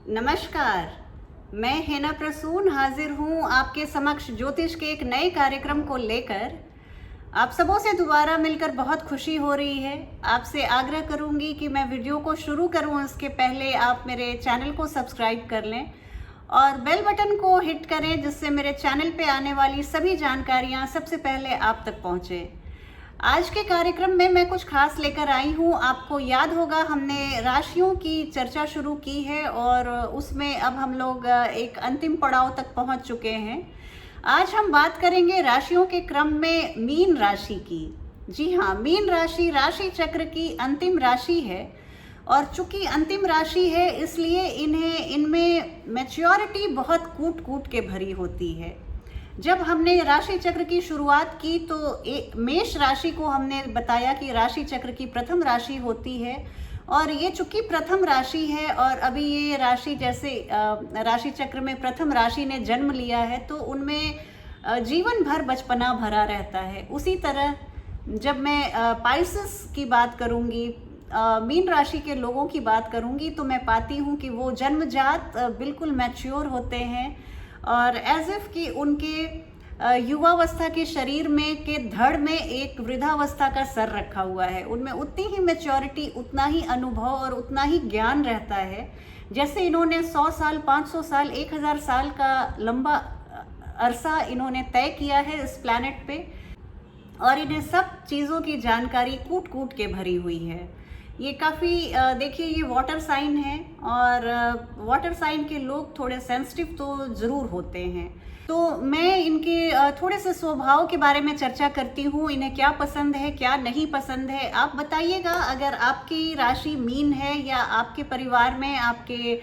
नमस्कार। मैं हेना प्रसून हाजिर हूँ आपके समक्ष ज्योतिष के एक नए कार्यक्रम को लेकर। आप सबों से दोबारा मिलकर बहुत खुशी हो रही है। आपसे आग्रह करूँगी कि मैं वीडियो को शुरू करूँ उसके पहले आप मेरे चैनल को सब्सक्राइब कर लें और बेल बटन को हिट करें, जिससे मेरे चैनल पे आने वाली सभी जानकारियाँ सबसे पहले आप तक पहुँचे। आज के कार्यक्रम में मैं कुछ खास लेकर आई हूँ। आपको याद होगा हमने राशियों की चर्चा शुरू की है और उसमें अब हम लोग एक अंतिम पड़ाव तक पहुँच चुके हैं। आज हम बात करेंगे राशियों के क्रम में मीन राशि की। जी हाँ, मीन राशि राशि चक्र की अंतिम राशि है और चूंकि अंतिम राशि है इसलिए इनमें मैच्योरिटी बहुत कूट कूट के भरी होती है। जब हमने राशि चक्र की शुरुआत की तो मेष राशि को हमने बताया कि राशि चक्र की प्रथम राशि होती है और ये चूंकि प्रथम राशि है और अभी ये राशि जैसे राशि चक्र में प्रथम राशि ने जन्म लिया है तो उनमें जीवन भर बचपना भरा रहता है। उसी तरह जब मैं पाइसेस की बात करूँगी, मीन राशि के लोगों की बात करूँगी तो मैं पाती हूँ कि वो जन्मजात बिल्कुल मैच्योर होते हैं और एज इफ कि उनके युवावस्था के शरीर में के धड़ में एक वृद्धावस्था का सर रखा हुआ है। उनमें उतनी ही मैच्योरिटी, उतना ही अनुभव और उतना ही ज्ञान रहता है जैसे इन्होंने 100 साल, 500 साल, 1000 साल का लंबा अरसा इन्होंने तय किया है इस प्लैनेट पे और इन्हें सब चीज़ों की जानकारी कूट कूट के भरी हुई है। ये काफ़ी देखिए, ये वाटर साइन है और वाटर साइन के लोग थोड़े सेंसिटिव तो ज़रूर होते हैं। तो मैं इनके थोड़े से स्वभाव के बारे में चर्चा करती हूँ। इन्हें क्या पसंद है, क्या नहीं पसंद है, आप बताइएगा। अगर आपकी राशि मीन है या आपके परिवार में आपके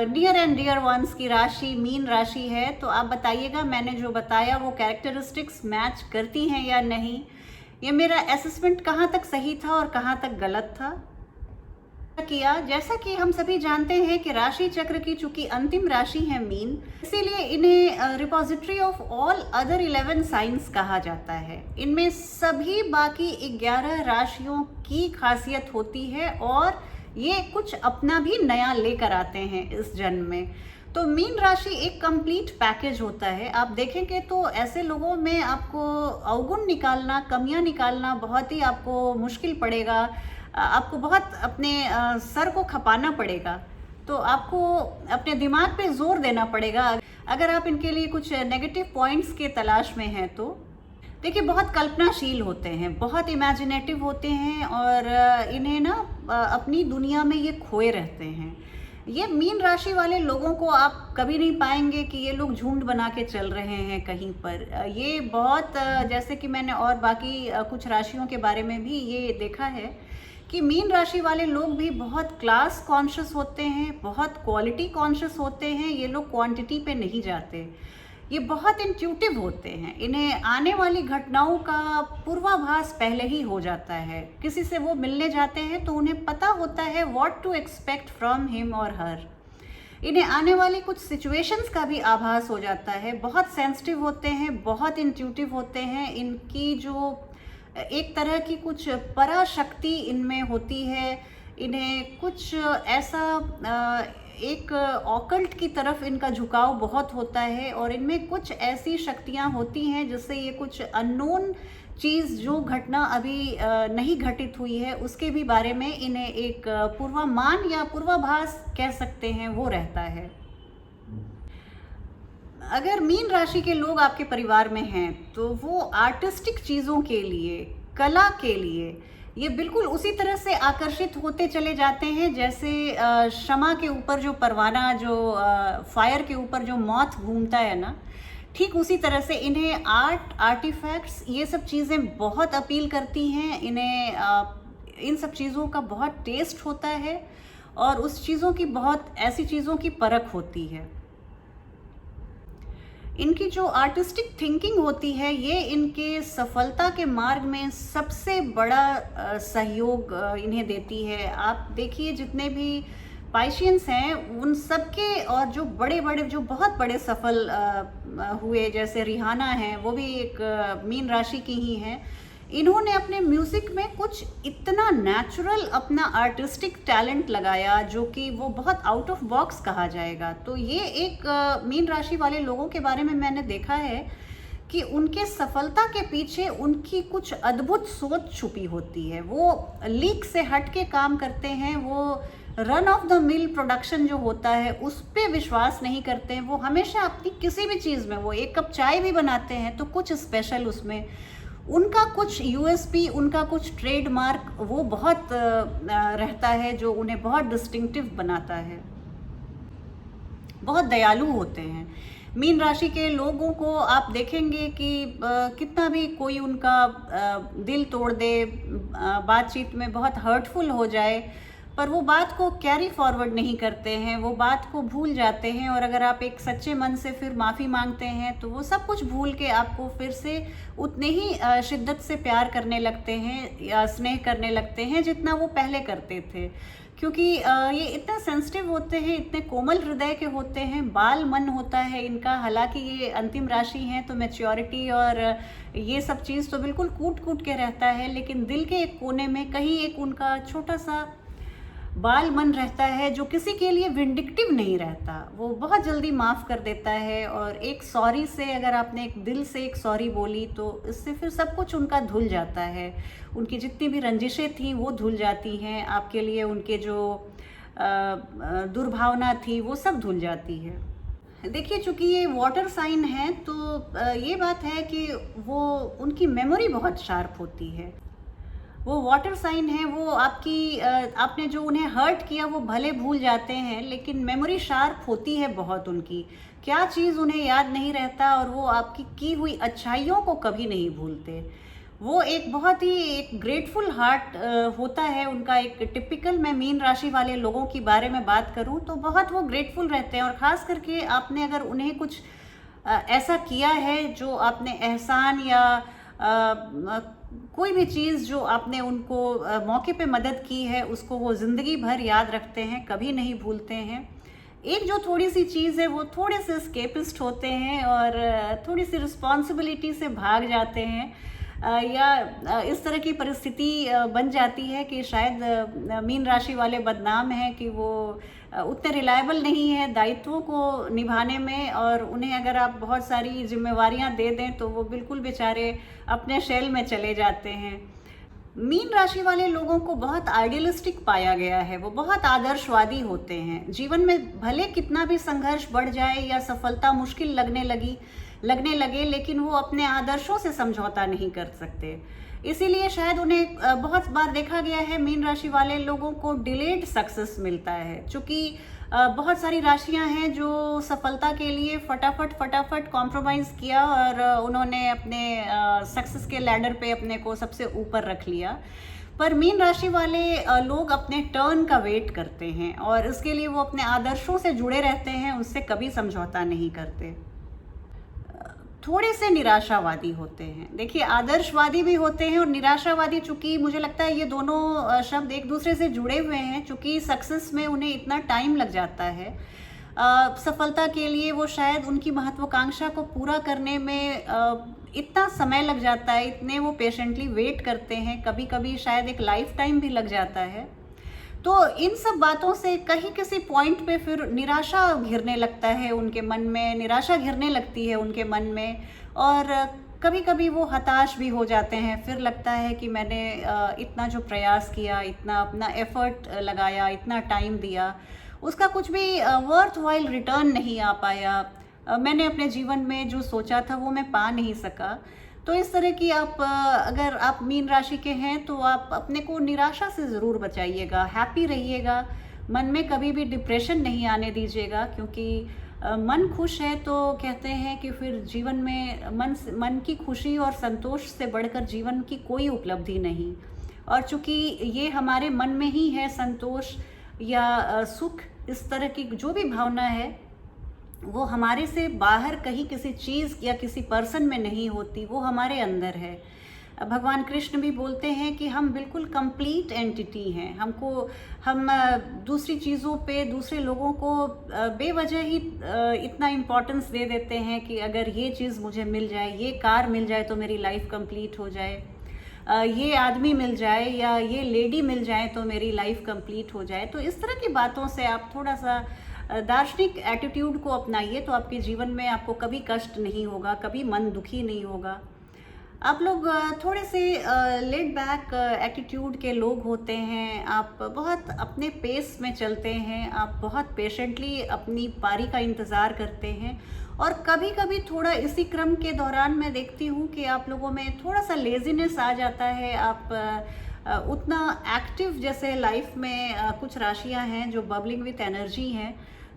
नियर एंड डियर वंस की राशि मीन राशि है तो आप बताइएगा मैंने जो बताया वो कैरेक्टरिस्टिक्स मैच करती हैं या नहीं। ये मेरा असेसमेंट कहाँ तक सही था और कहाँ तक गलत था किया। जैसा कि हम सभी जानते हैं कि राशि चक्र की चूंकि अंतिम राशि है मीन, इसीलिए इन्हें repository of all other 11 science कहा जाता है। इनमें सभी बाकी 11 राशियों की खासियत होती है और ये कुछ अपना भी नया लेकर आते हैं इस जन्म में। तो मीन राशि एक कंप्लीट पैकेज होता है। आप देखेंगे तो ऐसे लोगों में आपको अवगुण निकालना, कमियां निकालना बहुत ही आपको मुश्किल पड़ेगा। आपको बहुत अपने सर को खपाना पड़ेगा, तो आपको अपने दिमाग पे जोर देना पड़ेगा अगर आप इनके लिए कुछ नेगेटिव पॉइंट्स के तलाश में हैं। तो देखिए, बहुत कल्पनाशील होते हैं, बहुत इमेजिनेटिव होते हैं और इन्हें ना अपनी दुनिया में ये खोए रहते हैं। ये मीन राशि वाले लोगों को आप कभी नहीं पाएंगे कि ये लोग झुंड बना के चल रहे हैं कहीं पर। ये बहुत जैसे कि मैंने और बाकी कुछ राशियों के बारे में भी ये देखा है कि मीन राशि वाले लोग भी बहुत क्लास कॉन्शियस होते हैं, बहुत क्वालिटी कॉन्शियस होते हैं। ये लोग क्वांटिटी पे नहीं जाते। ये बहुत इंट्यूटिव होते हैं। इन्हें आने वाली घटनाओं का पूर्वाभास पहले ही हो जाता है। किसी से वो मिलने जाते हैं तो उन्हें पता होता है what to expect from him और हर। इन्हें आने वाली कुछ सिचुएशंस का भी आभास हो जाता है। बहुत सेंसिटिव होते हैं, बहुत इंट्यूटिव होते हैं। इनकी जो एक तरह की कुछ पराशक्ति इनमें होती है। इन्हें कुछ ऐसा एक ऑकल्ट की तरफ इनका झुकाव बहुत होता है और इनमें कुछ ऐसी शक्तियां होती हैं जिससे ये कुछ अननोन चीज़, जो घटना अभी नहीं घटित हुई है, उसके भी बारे में इन्हें एक पूर्वानुमान या पूर्वाभास कह सकते हैं, वो रहता है। अगर मीन राशि के लोग आपके परिवार में हैं तो वो आर्टिस्टिक चीज़ों के लिए, कला के लिए ये बिल्कुल उसी तरह से आकर्षित होते चले जाते हैं जैसे शमा के ऊपर जो परवाना, जो फायर के ऊपर जो मॉथ घूमता है ना, ठीक उसी तरह से इन्हें आर्ट, आर्टिफैक्ट्स, ये सब चीज़ें बहुत अपील करती हैं। इन्हें इन सब चीज़ों का बहुत टेस्ट होता है और उस चीज़ों की, बहुत ऐसी चीज़ों की परख होती है। इनकी जो आर्टिस्टिक थिंकिंग होती है ये इनके सफलता के मार्ग में सबसे बड़ा सहयोग इन्हें देती है। आप देखिए, जितने भी पाइशियंस हैं उन सब के, और जो बड़े बड़े, जो बहुत बड़े सफल हुए, जैसे रिहाना हैं, वो भी एक मीन राशि की ही हैं। इन्होंने अपने म्यूज़िक में कुछ इतना नेचुरल अपना आर्टिस्टिक टैलेंट लगाया जो कि वो बहुत आउट ऑफ बॉक्स कहा जाएगा। तो ये एक मीन राशि वाले लोगों के बारे में मैंने देखा है कि उनके सफलता के पीछे उनकी कुछ अद्भुत सोच छुपी होती है। वो लीक से हट के काम करते हैं, वो run of the mill production जो होता है उस पे विश्वास नहीं करते हैं। वो हमेशा अपनी किसी भी चीज़ में, वो एक कप चाय भी बनाते हैं तो कुछ स्पेशल उसमें उनका कुछ यूएसपी, उनका कुछ ट्रेडमार्क वो बहुत रहता है जो उन्हें बहुत डिस्टिंक्टिव बनाता है। बहुत दयालु होते हैं। मीन राशि के लोगों को आप देखेंगे कि कितना भी कोई उनका दिल तोड़ दे, बातचीत में बहुत हर्टफुल हो जाए, पर वो बात को कैरी फॉरवर्ड नहीं करते हैं, वो बात को भूल जाते हैं। और अगर आप एक सच्चे मन से फिर माफ़ी मांगते हैं तो वो सब कुछ भूल के आपको फिर से उतने ही शिद्दत से प्यार करने लगते हैं या स्नेह करने लगते हैं जितना वो पहले करते थे। क्योंकि ये इतना सेंसिटिव होते हैं, इतने कोमल हृदय के होते हैं, बाल मन होता है इनका। हालांकि ये अंतिम राशि हैं तो मैच्योरिटी और ये सब चीज़ तो बिल्कुल कूट कूट के रहता है, लेकिन दिल के एक कोने में कहीं एक उनका छोटा सा बाल मन रहता है जो किसी के लिए विंडिक्टिव नहीं रहता। वो बहुत जल्दी माफ़ कर देता है और एक सॉरी से, अगर आपने एक दिल से एक सॉरी बोली तो इससे फिर सब कुछ उनका धुल जाता है। उनकी जितनी भी रंजिशें थी वो धुल जाती हैं, आपके लिए उनके जो दुर्भावना थी वो सब धुल जाती है। देखिए, चूँकि ये वाटर साइन है तो ये बात है कि वो उनकी मेमोरी बहुत शार्प होती है। वो वाटर साइन है, वो आपकी आपने जो उन्हें हर्ट किया वो भले भूल जाते हैं, लेकिन मेमोरी शार्प होती है बहुत उनकी। क्या चीज़ उन्हें याद नहीं रहता और वो आपकी की हुई अच्छाइयों को कभी नहीं भूलते। वो एक बहुत ही एक ग्रेटफुल हार्ट होता है उनका। एक टिपिकल मैं मीन राशि वाले लोगों की बारे में बात करूं तो बहुत वो ग्रेटफुल रहते हैं। और ख़ास करके आपने अगर उन्हें कुछ ऐसा किया है जो आपने एहसान या कोई भी चीज़ जो आपने उनको मौके पे मदद की है उसको वो ज़िंदगी भर याद रखते हैं, कभी नहीं भूलते हैं। एक जो थोड़ी सी चीज़ है वो थोड़े से स्केपिस्ट होते हैं और थोड़ी सी रिस्पॉन्सिबिलिटी से भाग जाते हैं, या इस तरह की परिस्थिति बन जाती है कि शायद मीन राशि वाले बदनाम हैं कि वो उतने रिलायबल नहीं है दायित्वों को निभाने में। और उन्हें अगर आप बहुत सारी जिम्मेवारियां दे दें तो वो बिल्कुल बेचारे अपने शेल में चले जाते हैं। मीन राशि वाले लोगों को बहुत आइडियलिस्टिक पाया गया है, वो बहुत आदर्शवादी होते हैं। जीवन में भले कितना भी संघर्ष बढ़ जाए या सफलता मुश्किल लगने लगे, लेकिन वो अपने आदर्शों से समझौता नहीं कर सकते। इसीलिए शायद उन्हें बहुत बार देखा गया है मीन राशि वाले लोगों को डिलेड सक्सेस मिलता है। चूँकि बहुत सारी राशियां हैं जो सफलता के लिए फटाफट कॉम्प्रोमाइज़ किया और उन्होंने अपने सक्सेस के लैडर पे अपने को सबसे ऊपर रख लिया। पर मीन राशि वाले लोग अपने टर्न का वेट करते हैं और इसके लिए वो अपने आदर्शों से जुड़े रहते हैं, उनसे कभी समझौता नहीं करते। थोड़े से निराशावादी होते हैं। देखिए, आदर्शवादी भी होते हैं और निराशावादी, चूँकि मुझे लगता है ये दोनों शब्द एक दूसरे से जुड़े हुए हैं। चूँकि सक्सेस में उन्हें इतना टाइम लग जाता है, सफलता के लिए वो शायद उनकी महत्वाकांक्षा को पूरा करने में इतना समय लग जाता है, इतने वो पेशेंटली वेट करते हैं, कभी कभी शायद एक लाइफ टाइम भी लग जाता है। तो इन सब बातों से कहीं किसी पॉइंट पे फिर निराशा घिरने लगता है उनके मन में, निराशा घिरने लगती है उनके मन में। और कभी कभी वो हताश भी हो जाते हैं। फिर लगता है कि मैंने इतना जो प्रयास किया, इतना अपना एफर्ट लगाया, इतना टाइम दिया, उसका कुछ भी वर्थ वाइल रिटर्न नहीं आ पाया। मैंने अपने जीवन में जो सोचा था वो मैं पा नहीं सका। तो इस तरह की अगर आप मीन राशि के हैं तो आप अपने को निराशा से ज़रूर बचाइएगा, हैप्पी रहिएगा, मन में कभी भी डिप्रेशन नहीं आने दीजिएगा। क्योंकि मन खुश है तो कहते हैं कि फिर जीवन में मन की खुशी और संतोष से बढ़कर जीवन की कोई उपलब्धि नहीं। और चूँकि ये हमारे मन में ही है, संतोष या सुख, इस तरह की जो भी भावना है वो हमारे से बाहर कहीं किसी चीज़ या किसी पर्सन में नहीं होती, वो हमारे अंदर है। भगवान कृष्ण भी बोलते हैं कि हम बिल्कुल कंप्लीट एंटिटी हैं। हम दूसरी चीज़ों पे, दूसरे लोगों को बेवजह ही इतना इम्पोर्टेंस दे देते हैं कि अगर ये चीज़ मुझे मिल जाए, ये कार मिल जाए तो मेरी लाइफ कंप्लीट हो जाए। ये आदमी मिल जाए या ये लेडी मिल जाए तो मेरी लाइफ कंप्लीट हो जाए। तो इस तरह की बातों से आप थोड़ा सा दार्शनिक एटीट्यूड को अपनाइए, तो आपके जीवन में आपको कभी कष्ट नहीं होगा, कभी मन दुखी नहीं होगा। आप लोग थोड़े से लेड बैक एटीट्यूड के लोग होते हैं, आप बहुत अपने पेस में चलते हैं, आप बहुत पेशेंटली अपनी पारी का इंतज़ार करते हैं, और कभी कभी थोड़ा इसी क्रम के दौरान मैं देखती हूँ कि आप लोगों में थोड़ा सा लेज़ीनेस आ जाता है। आप उतना एक्टिव, जैसे लाइफ में कुछ राशियाँ हैं जो बबलिंग विथ एनर्जी हैं,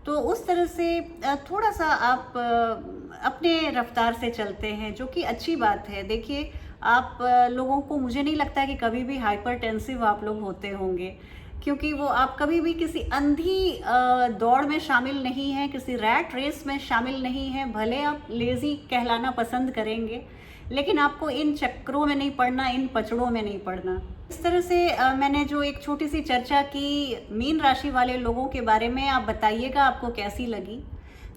तो उस तरह से थोड़ा सा आप अपने रफ्तार से चलते हैं, जो कि अच्छी बात है। देखिए, आप लोगों को, मुझे नहीं लगता कि कभी भी हाइपरटेंसिव आप लोग होते होंगे, क्योंकि वो आप कभी भी किसी अंधी दौड़ में शामिल नहीं हैं, किसी रैट रेस में शामिल नहीं हैं। भले आप लेज़ी कहलाना पसंद करेंगे, लेकिन आपको इन चक्करों में नहीं पड़ना, इन पचड़ों में नहीं पड़ना। इस तरह से मैंने जो एक छोटी सी चर्चा की मीन राशि वाले लोगों के बारे में, आप बताइएगा आपको कैसी लगी।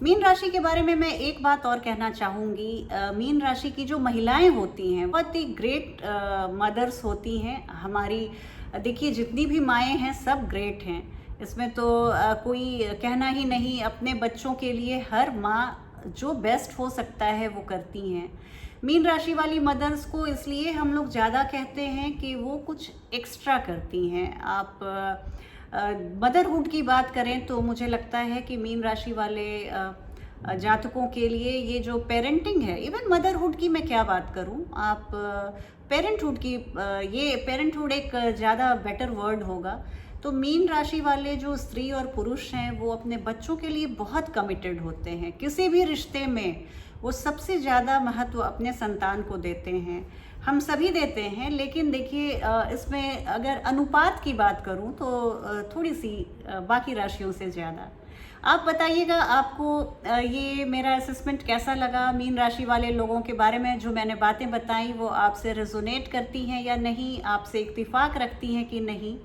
मीन राशि के बारे में मैं एक बात और कहना चाहूँगी। मीन राशि की जो महिलाएं होती हैं बहुत ही ग्रेट मदर्स होती हैं हमारी। देखिए, जितनी भी माएँ हैं सब ग्रेट हैं, इसमें तो कोई कहना ही नहीं। अपने बच्चों के लिए हर माँ जो बेस्ट हो सकता है वो करती हैं। मीन राशि वाली मदर्स को इसलिए हम लोग ज़्यादा कहते हैं कि वो कुछ एक्स्ट्रा करती हैं। आप मदरहुड की बात करें तो मुझे लगता है कि मीन राशि वाले जातकों के लिए ये जो पेरेंटिंग है, इवन मदरहुड की मैं क्या बात करूं, आप पेरेंटहुड की, ये पेरेंटहुड एक ज़्यादा बेटर वर्ड होगा। तो मीन राशि वाले जो स्त्री और पुरुष हैं वो अपने बच्चों के लिए बहुत कमिटेड होते हैं। किसी भी रिश्ते में वो सबसे ज़्यादा महत्व अपने संतान को देते हैं। हम सभी देते हैं, लेकिन देखिए इसमें अगर अनुपात की बात करूं तो थोड़ी सी बाकी राशियों से ज़्यादा। आप बताइएगा आपको ये मेरा असेसमेंट कैसा लगा। मीन राशि वाले लोगों के बारे में जो मैंने बातें बताई वो आपसे रेजोनेट करती हैं या नहीं, आपसे इत्तेफाक रखती हैं कि नहीं।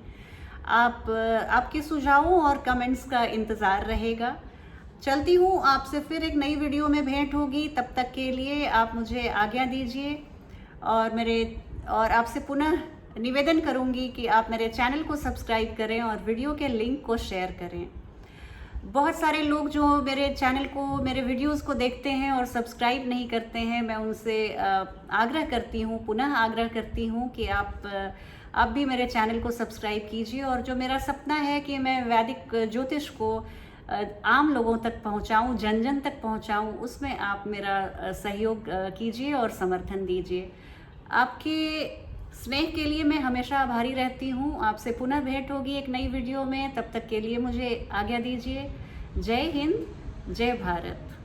आपके सुझावों और कमेंट्स का इंतज़ार रहेगा। चलती हूँ, आपसे फिर एक नई वीडियो में भेंट होगी। तब तक के लिए आप मुझे आज्ञा दीजिए, और आपसे पुनः निवेदन करूँगी कि आप मेरे चैनल को सब्सक्राइब करें और वीडियो के लिंक को शेयर करें। बहुत सारे लोग जो मेरे चैनल को, मेरे वीडियोस को देखते हैं और सब्सक्राइब नहीं करते हैं, मैं उनसे आग्रह करती हूँ, पुनः आग्रह करती हूँ कि आप भी मेरे चैनल को सब्सक्राइब कीजिए। और जो मेरा सपना है कि मैं वैदिक ज्योतिष को आम लोगों तक पहुंचाऊं, जन जन तक पहुंचाऊं, उसमें आप मेरा सहयोग कीजिए और समर्थन दीजिए। आपके स्नेह के लिए मैं हमेशा आभारी रहती हूं। आपसे पुनः भेंट होगी एक नई वीडियो में। तब तक के लिए मुझे आज्ञा दीजिए। जय हिंद, जय भारत।